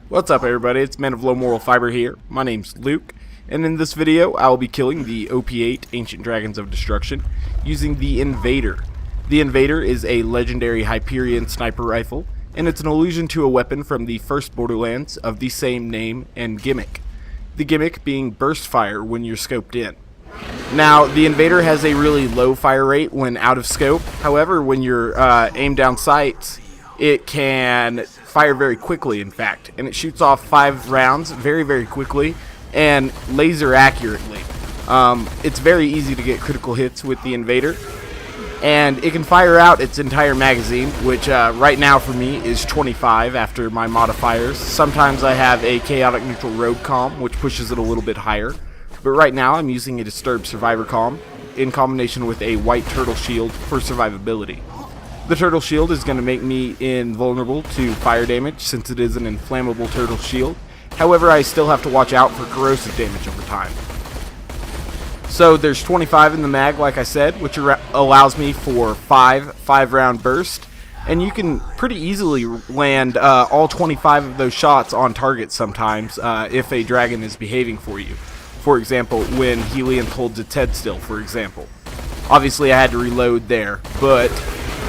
What's up, everybody? It's Man of Low Moral Fiber here. My name's Luke, and in this video I will be killing the OP8 Ancient Dragons of Destruction using the Invader. The Invader is a legendary Hyperion sniper rifle, and it's an allusion to a weapon from the first Borderlands of the same name and gimmick. The gimmick being burst fire when you're scoped in. Now, the Invader has a really low fire rate when out of scope. However, when you're aimed down sights, it can fire very quickly, in fact, and it shoots off 5 rounds very quickly and laser accurately. It's very easy to get critical hits with the Invader, and it can fire out its entire magazine, which right now for me is 25 after my modifiers. Sometimes I have a chaotic neutral rogue comm, which pushes it a little bit higher, but right now I'm using a disturbed survivor comm in combination with a white turtle shield for survivability. The turtle shield is going to make me invulnerable to fire damage since it is an inflammable turtle shield. However, I still have to watch out for corrosive damage over time. So there's 25 in the mag, like I said, which allows me for 5-round burst. And you can pretty easily land all 25 of those shots on target sometimes if a dragon is behaving for you. For example, when Helion holds its head still, for example. Obviously I had to reload there, but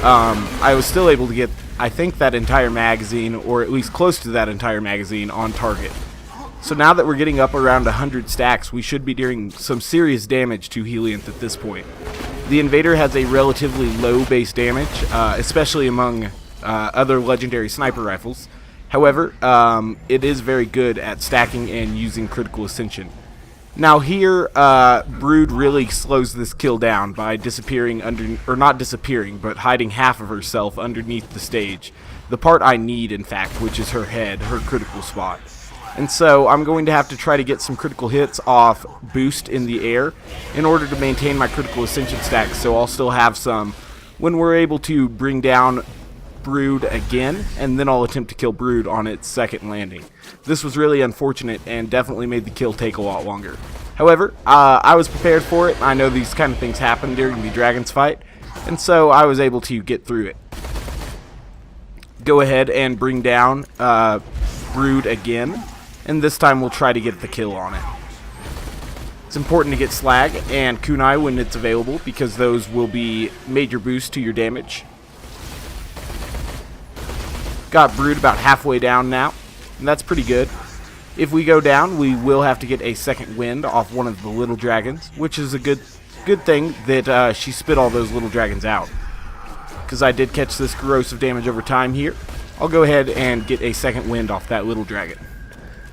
I was still able to get, I think, that entire magazine, or at least close to that entire magazine, on target. So now that we're getting up around 100 stacks, we should be doing some serious damage to Helion at this point. The Invader has a relatively low base damage, especially among other legendary sniper rifles. However, it is very good at stacking and using critical ascension. Now here, Brood really slows this kill down by disappearing or not disappearing, but hiding half of herself underneath the stage. The part I need, in fact, which is her head, her critical spot. And so I'm going to have to try to get some critical hits off boost in the air in order to maintain my critical ascension stacks, so I'll still have some when we're able to bring down Brood again, and then I'll attempt to kill Brood on its second landing. This was really unfortunate and definitely made the kill take a lot longer. However, I was prepared for it. I know these kind of things happen during the Dragons fight, and so I was able to get through it. Go ahead and bring down Brood again, and this time we'll try to get the kill on it. It's important to get Slag and Kunai when it's available, because those will be major boosts to your damage. Got Brood about halfway down now, and that's pretty good. If we go down, we will have to get a second wind off one of the little dragons, which is a good thing that she spit all those little dragons out, because I did catch this corrosive damage over time here. I'll go ahead and get a second wind off that little dragon.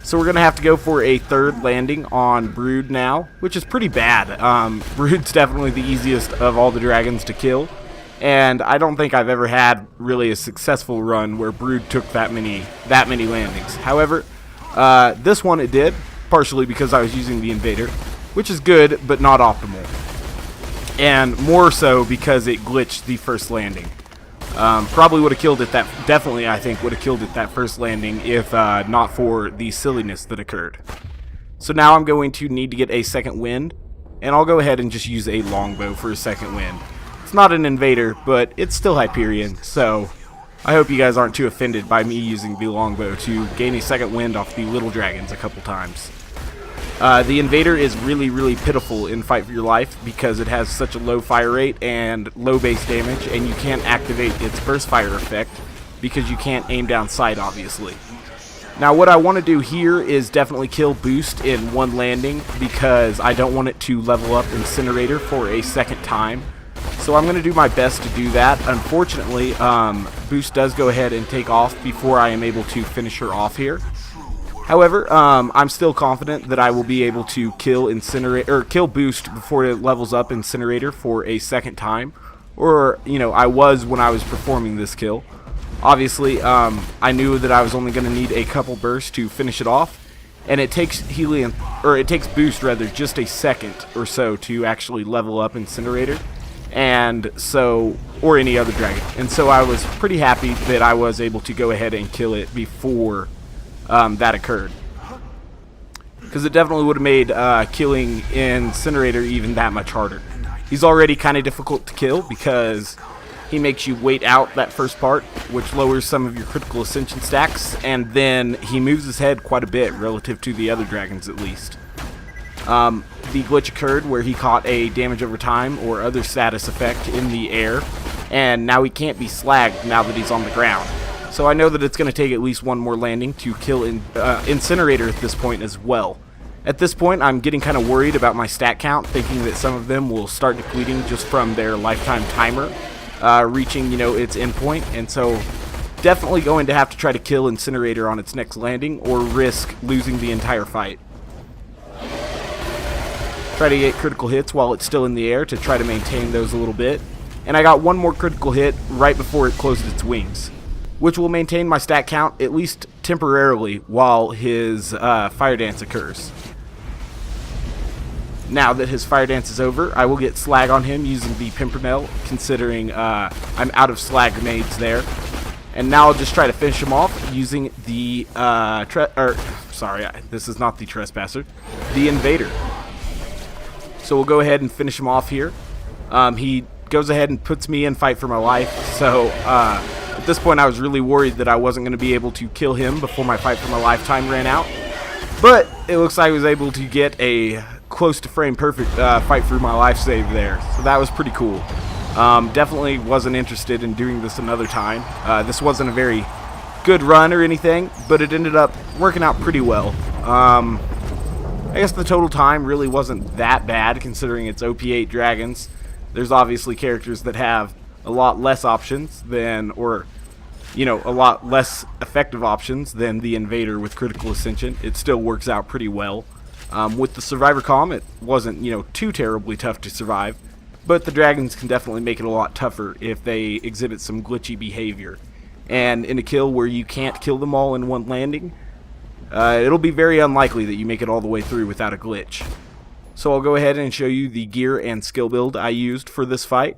So we're going to have to go for a third landing on Brood now, which is pretty bad. Brood's definitely the easiest of all the dragons to kill. And I don't think I've ever had really a successful run where Brood took that many landings. However, this one it did, partially because I was using the Invader, which is good, but not optimal. And more so because it glitched the first landing. Probably would have killed it definitely I think would have killed it that first landing if not for the silliness that occurred. So now I'm going to need to get a second wind, and I'll go ahead and just use a longbow for a second wind. It's not an Invader, but it's still Hyperion, so I hope you guys aren't too offended by me using the longbow to gain a second wind off the little dragons a couple times. The Invader is really pitiful in Fight for Your Life because it has such a low fire rate and low base damage, and you can't activate its burst fire effect because you can't aim down sight, obviously. Now what I want to do here is definitely kill Boost in one landing because I don't want it to level up Incinerator for a second time. So I'm going to do my best to do that. Unfortunately, Boost does go ahead and take off before I am able to finish her off here. However, I'm still confident that I will be able to kill Boost before it levels up Incinerator for a second time. Or, you know, I was when I was performing this kill. Obviously, I knew that I was only going to need a couple bursts to finish it off. And it takes Boost rather just a second or so to actually level up Incinerator. And so, or any other dragon. And so I was pretty happy that I was able to go ahead and kill it before that occurred. Because it definitely would have made killing Incinerator even that much harder. He's already kind of difficult to kill because He makes you wait out that first part, which lowers some of your critical ascension stacks, and then he moves his head quite a bit relative to the other dragons at least. The glitch occurred where he caught a damage over time or other status effect in the air, and now he can't be slagged now that he's on the ground. So I know that it's going to take at least one more landing to kill Incinerator at this point as well. At this point, I'm getting kind of worried about my stat count, thinking that some of them will start depleting just from their lifetime timer reaching, its endpoint, and so definitely going to have to try to kill Incinerator on its next landing or risk losing the entire fight. Try to get critical hits while it's still in the air to try to maintain those a little bit, and I got one more critical hit right before it closed its wings, which will maintain my stat count at least temporarily while his fire dance occurs. Now that his fire dance is over, I will get slag on him using the Pimpernel, considering I'm out of slag grenades there. And now I'll just try to finish him off using the, this is not the Trespasser, the Invader. So we'll go ahead and finish him off here. He goes ahead and puts me in fight for my life, so at this point I was really worried that I wasn't going to be able to kill him before my fight for my lifetime ran out. But it looks like I was able to get a close to frame perfect fight through my life save there, so that was pretty cool. Definitely wasn't interested in doing this another time. This wasn't a very good run or anything, but it ended up working out pretty well. I guess the total time really wasn't that bad considering it's OP8 dragons. There's obviously characters that have a lot less options than, or a lot less effective options than the Invader with critical ascension. It still works out pretty well. With the survivor column, it wasn't, too terribly tough to survive, but the dragons can definitely make it a lot tougher if they exhibit some glitchy behavior. And in a kill where you can't kill them all in one landing, it'll be very unlikely that you make it all the way through without a glitch. So I'll go ahead and show you the gear and skill build I used for this fight.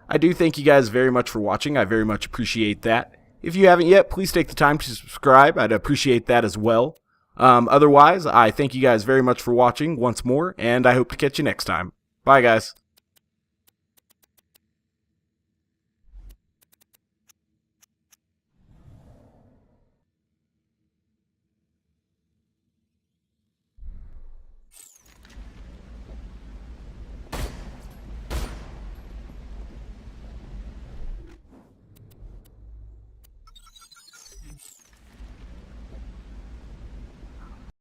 I do thank you guys very much for watching. I very much appreciate that. If you haven't yet, please take the time to subscribe. I'd appreciate that as well. Otherwise, I thank you guys very much for watching once more, and I hope to catch you next time. Bye, guys.